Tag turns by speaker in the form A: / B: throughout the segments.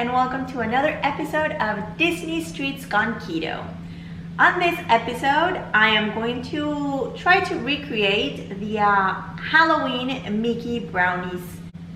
A: and welcome to another episode of Disney Streets Gone Keto. On this episode, I am going to try to recreate the Halloween Mickey Brownies.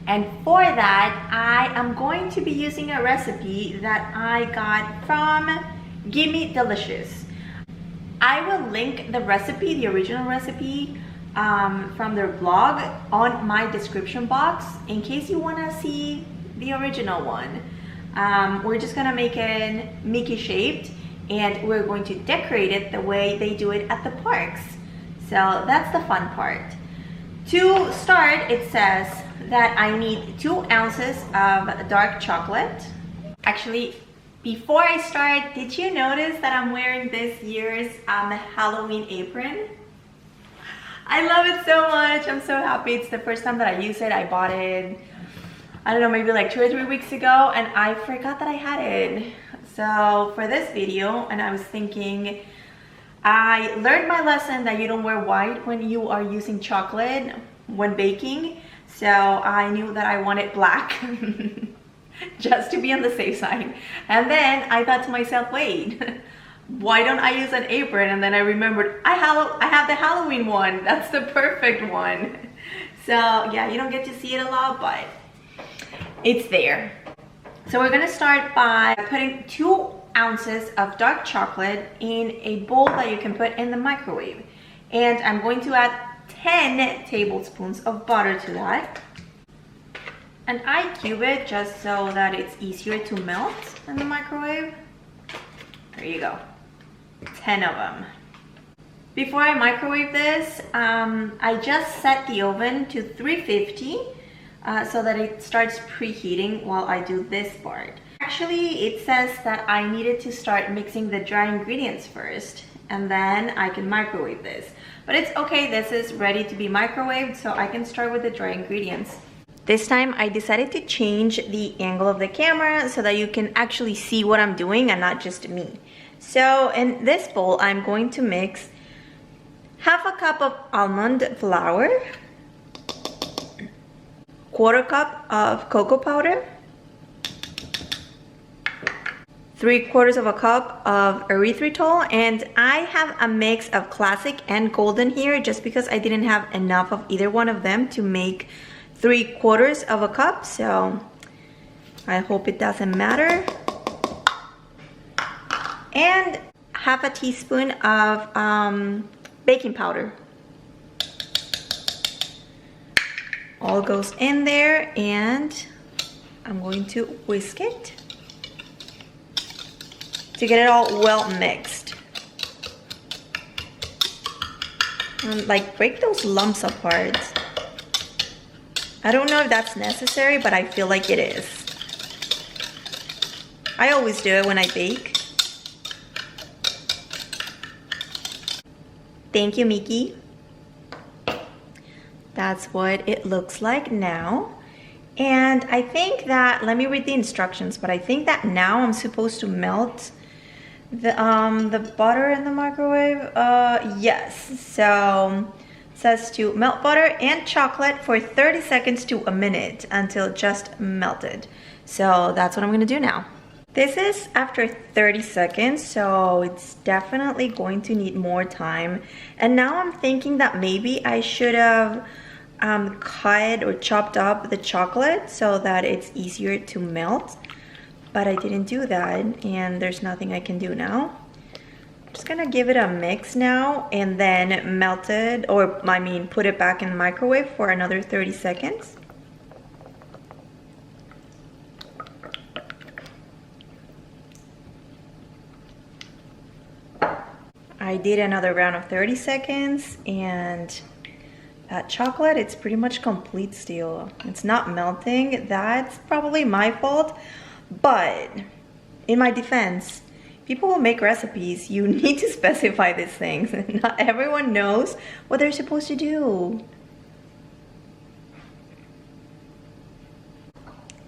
A: And for that, I am going to be using a recipe that I got from Gimme Delicious. I will link the recipe, the original recipe, from their blog on my description box in case you want to see the original one. We're just gonna make it Mickey shaped and we're going to decorate it the way they do it at the parks. So that's the fun part. To start, it says that I need 2 ounces of dark chocolate. Actually, before I start, did you notice that I'm wearing this year's Halloween apron? I love it so much. I'm so happy. It's the first time that I use it. I bought it, I don't know, maybe like 2 or 3 weeks ago, and I forgot that I had it. So for this video, and I was thinking, I learned my lesson that you don't wear white when you are using chocolate when baking. So I knew that I wanted black just to be on the safe side. And then I thought to myself, wait, why don't I use an apron? And then I remembered I have the Halloween one. That's the perfect one. So yeah, you don't get to see it a lot, but it's there. So we're gonna start by putting 2 ounces of dark chocolate in a bowl that you can put in the microwave. And I'm going to add 10 tablespoons of butter to that. And I cube it just so that it's easier to melt in the microwave. There you go. 10 of them. Before I microwave this, I just set the oven to 350 so that it starts preheating while I do this part. Actually, it says that I needed to start mixing the dry ingredients first, and then I can microwave this. But it's okay, this is ready to be microwaved, so I can start with the dry ingredients. This time I decided to change the angle of the camera so that you can actually see what I'm doing and not just me. So in this bowl, I'm going to mix half a cup of almond flour, 1/4 cup of cocoa powder, 3/4 of a cup of erythritol, and I have a mix of classic and golden here just because I didn't have enough of either one of them to make 3/4 of a cup, so I hope it doesn't matter. And half a teaspoon of baking powder. All goes in there, and I'm going to whisk it to get it all well mixed. And like break those lumps apart. I don't know if that's necessary, but I feel like it is. I always do it when I bake. Thank you, Mickey. That's what it looks like now. And I think that, let me read the instructions, but I think that now I'm supposed to melt the butter in the microwave. Yes, so it says to melt butter and chocolate for 30 seconds to a minute until just melted. So that's what I'm gonna do now. This is after 30 seconds, so it's definitely going to need more time. And now I'm thinking that maybe I should have cut or chopped up the chocolate so that it's easier to melt. But I didn't do that, and there's nothing I can do now. I'm just gonna give it a mix now and then melt it, or I mean put it back in the microwave for another 30 seconds. I did another round of 30 seconds, and that chocolate, it's pretty much complete still. It's not melting. That's probably my fault, but in my defense, people who make recipes, you need to specify these things. Not everyone knows what they're supposed to do.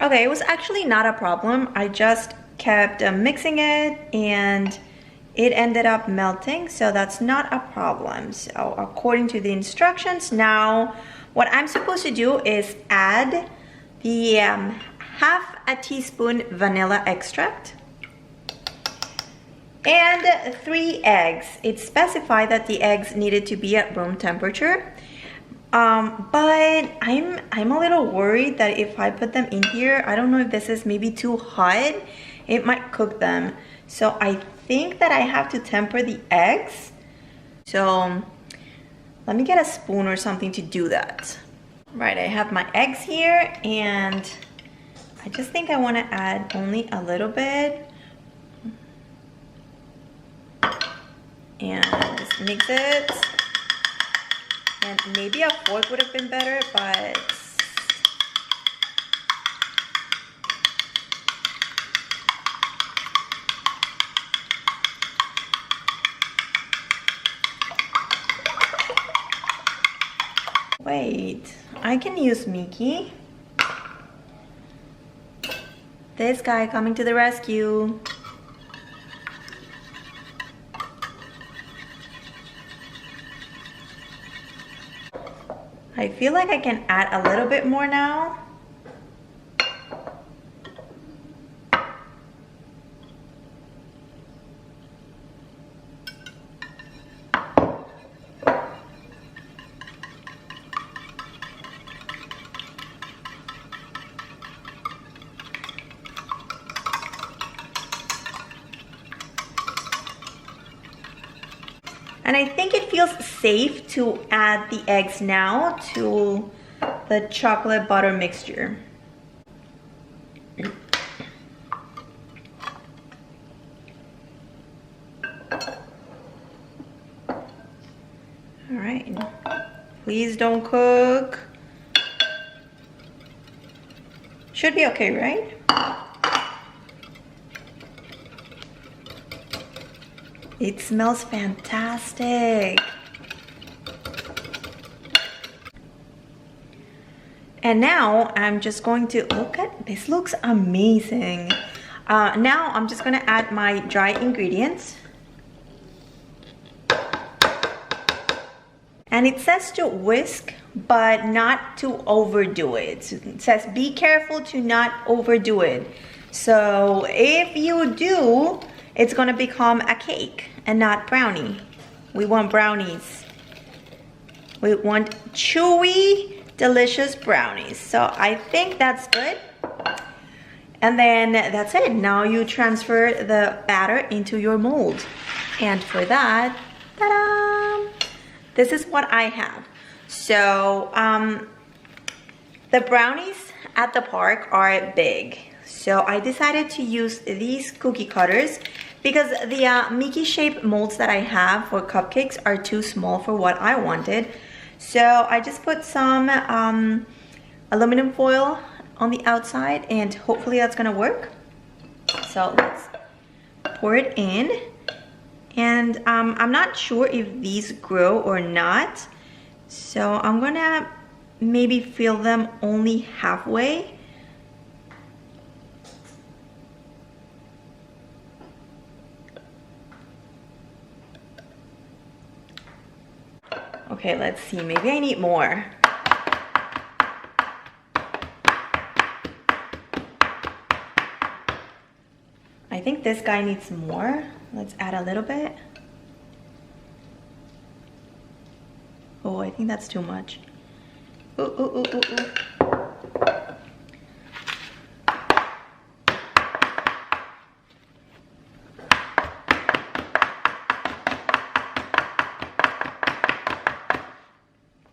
A: Okay, it was actually not a problem. I just kept mixing it, and it ended up melting, so that's not a problem. So according to the instructions, now what I'm supposed to do is add the half a teaspoon vanilla extract, and 3 eggs. It specified that the eggs needed to be at room temperature. But I'm a little worried that if I put them in here, I don't know if this is maybe too hot, it might cook them. So I think that I have to temper the eggs. So let me get a spoon or something to do that. Right, I have my eggs here, and I just think I want to add only a little bit. And just mix it. And maybe a fork would have been better, but wait, I can use Mickey. This guy coming to the rescue. I feel like I can add a little bit more now. And I think it feels safe to add the eggs now to the chocolate butter mixture. All right, please don't cook. Should be okay, right? It smells fantastic. And now I'm just going to look at this. Looks amazing. Now I'm just gonna add my dry ingredients. And it says to whisk, but not to overdo it. It says be careful to not overdo it. So if you do, it's gonna become a cake and not brownie. We want brownies. We want chewy, delicious brownies. So I think that's good. And then that's it. Now you transfer the batter into your mold. And for that, ta-da! This is what I have. So the brownies at the park are big. So I decided to use these cookie cutters because the Mickey shaped molds that I have for cupcakes are too small for what I wanted. So I just put some aluminum foil on the outside, and hopefully that's gonna work. So let's pour it in. And I'm not sure if these grow or not. So I'm gonna maybe fill them only halfway. Okay, let's see, maybe I need more. I think this guy needs more. Let's add a little bit. Oh, I think that's too much. Ooh, ooh, ooh, ooh, ooh.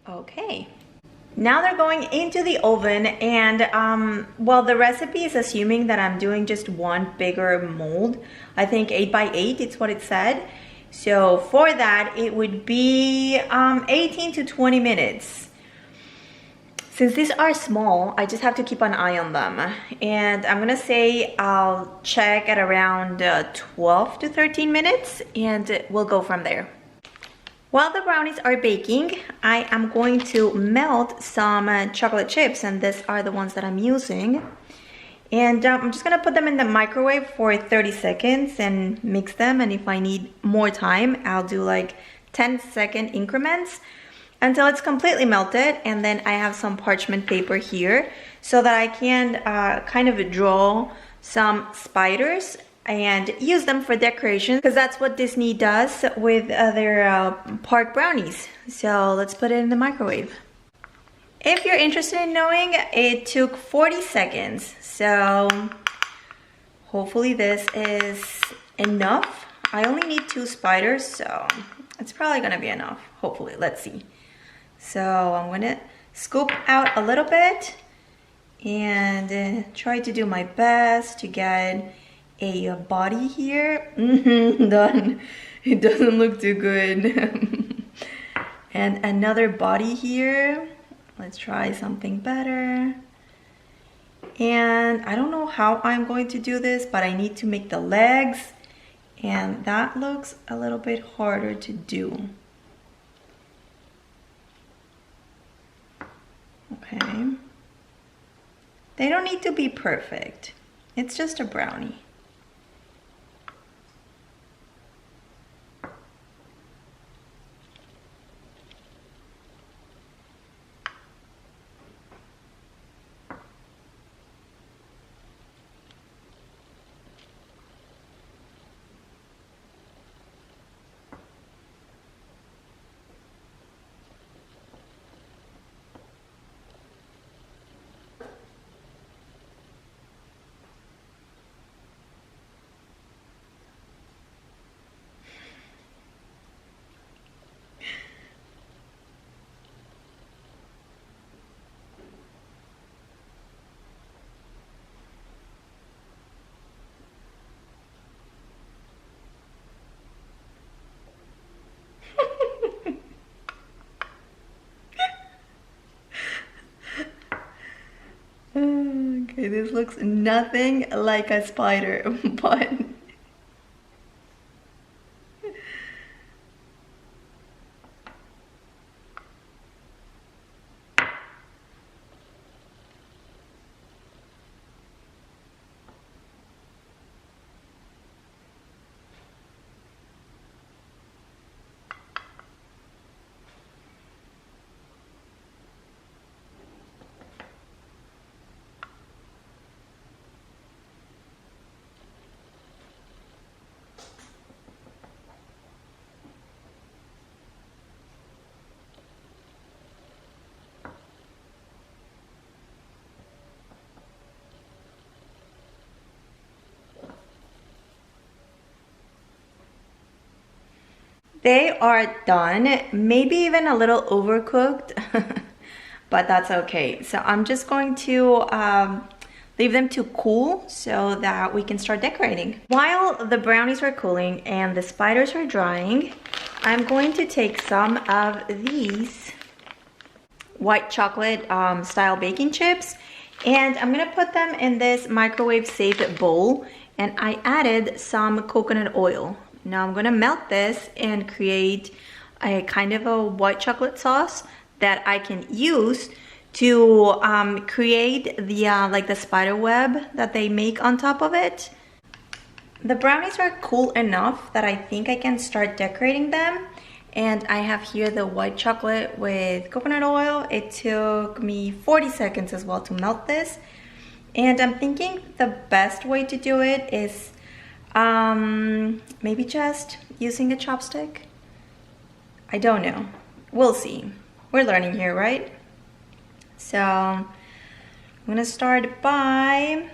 A: Okay, now they're going into the oven, and well, the recipe is assuming that I'm doing just one bigger mold. I think 8 by 8, it's what it said. So for that, it would be 18 to 20 minutes. Since these are small, I just have to keep an eye on them. And I'm gonna say I'll check at around 12 to 13 minutes, and we'll go from there. While the brownies are baking, I am going to melt some chocolate chips, and these are the ones that I'm using. And I'm just gonna put them in the microwave for 30 seconds and mix them, and if I need more time, I'll do like 10-second increments. until it's completely melted. And then I have some parchment paper here so that I can kind of draw some spiders and use them for decoration, because that's what Disney does with their park brownies. So let's put it in the microwave. If you're interested in knowing, it took 40 seconds. So hopefully this is enough. I only need 2 spiders, so it's probably gonna be enough. Hopefully, let's see. So I'm gonna scoop out a little bit and try to do my best to get a body here. Done. It doesn't look too good. And another body here. Let's try something better. And I don't know how I'm going to do this, but I need to make the legs, and that looks a little bit harder to do. Okay. They don't need to be perfect. It's just a brownie. Okay, this looks nothing like a spider, but they are done, maybe even a little overcooked, but that's okay. So I'm just going to leave them to cool so that we can start decorating. While the brownies are cooling and the spiders are drying, I'm going to take some of these white chocolate style baking chips, and I'm gonna put them in this microwave safe bowl, and I added some coconut oil. Now I'm gonna melt this and create a kind of a white chocolate sauce that I can use to create the like the spider web that they make on top of it. The brownies are cool enough that I think I can start decorating them. And I have here the white chocolate with coconut oil. It took me 40 seconds as well to melt this. And I'm thinking the best way to do it is maybe just using a chopstick. I don't know. We'll see. We're learning here, right? So I'm gonna start by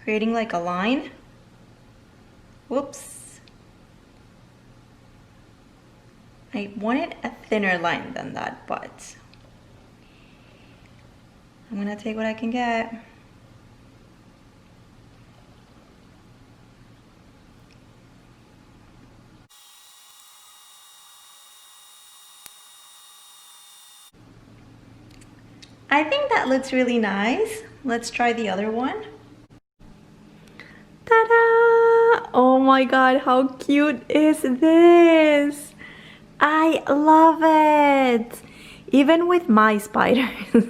A: creating like a line. Whoops. I wanted a thinner line than that, but I'm gonna take what I can get. I think that looks really nice. Let's try the other one. Ta-da! Oh my god, how cute is this? I love it! Even with my spiders.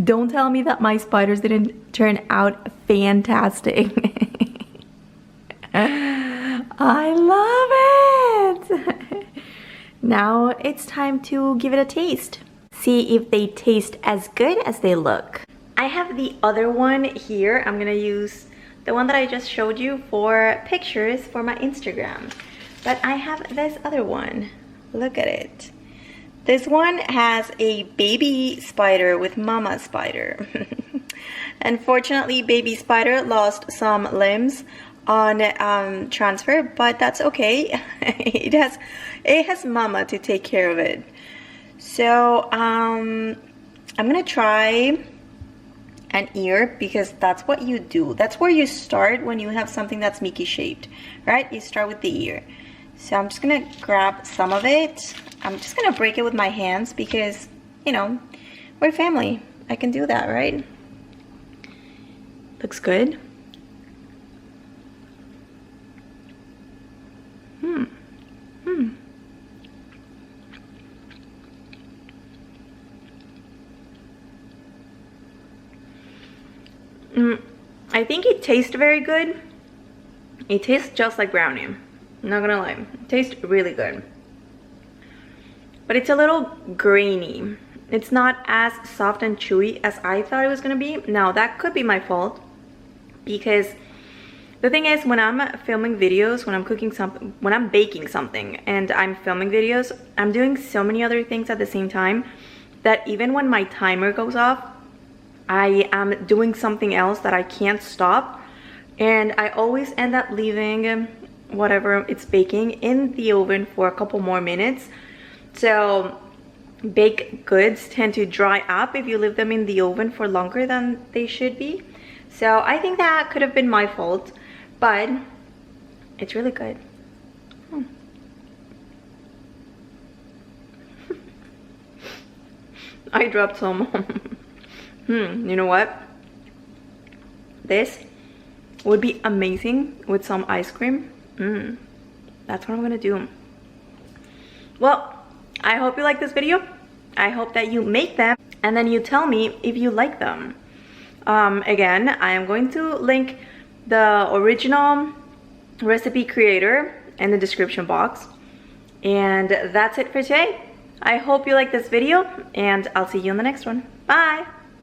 A: Don't tell me that my spiders didn't turn out fantastic. I love it! Now it's time to give it a taste. See if they taste as good as they look. I have the other one here. I'm gonna use the one that I just showed you for pictures for my Instagram. But I have this other one. Look at it. This one has a baby spider with mama spider. Unfortunately, baby spider lost some limbs on transfer, but that's okay. it has mama to take care of it. So I'm gonna try an ear, because that's what you do. That's where you start when you have something that's Mickey shaped, right? You start with the ear. So I'm just gonna grab some of it. I'm just gonna break it with my hands because, you know, we're family. I can do that, right? Looks good. I think it tastes very good. It tastes just like brownie. I'm not gonna lie. It tastes really good. But it's a little grainy. It's not as soft and chewy as I thought it was gonna be. Now, that could be my fault, because the thing is, when I'm filming videos, when I'm cooking something, when I'm baking something and I'm filming videos, I'm doing so many other things at the same time that even when my timer goes off, I am doing something else that I can't stop, and I always end up leaving whatever it's baking in the oven for a couple more minutes. So baked goods tend to dry up if you leave them in the oven for longer than they should be. So I think that could have been my fault, but it's really good. I dropped some. You know what? This would be amazing with some ice cream. That's what I'm gonna do. Well, I hope you like this video. I hope that you make them and then you tell me if you like them. Again, I am going to link the original recipe creator in the description box. And that's it for today. I hope you like this video, and I'll see you in the next one. Bye!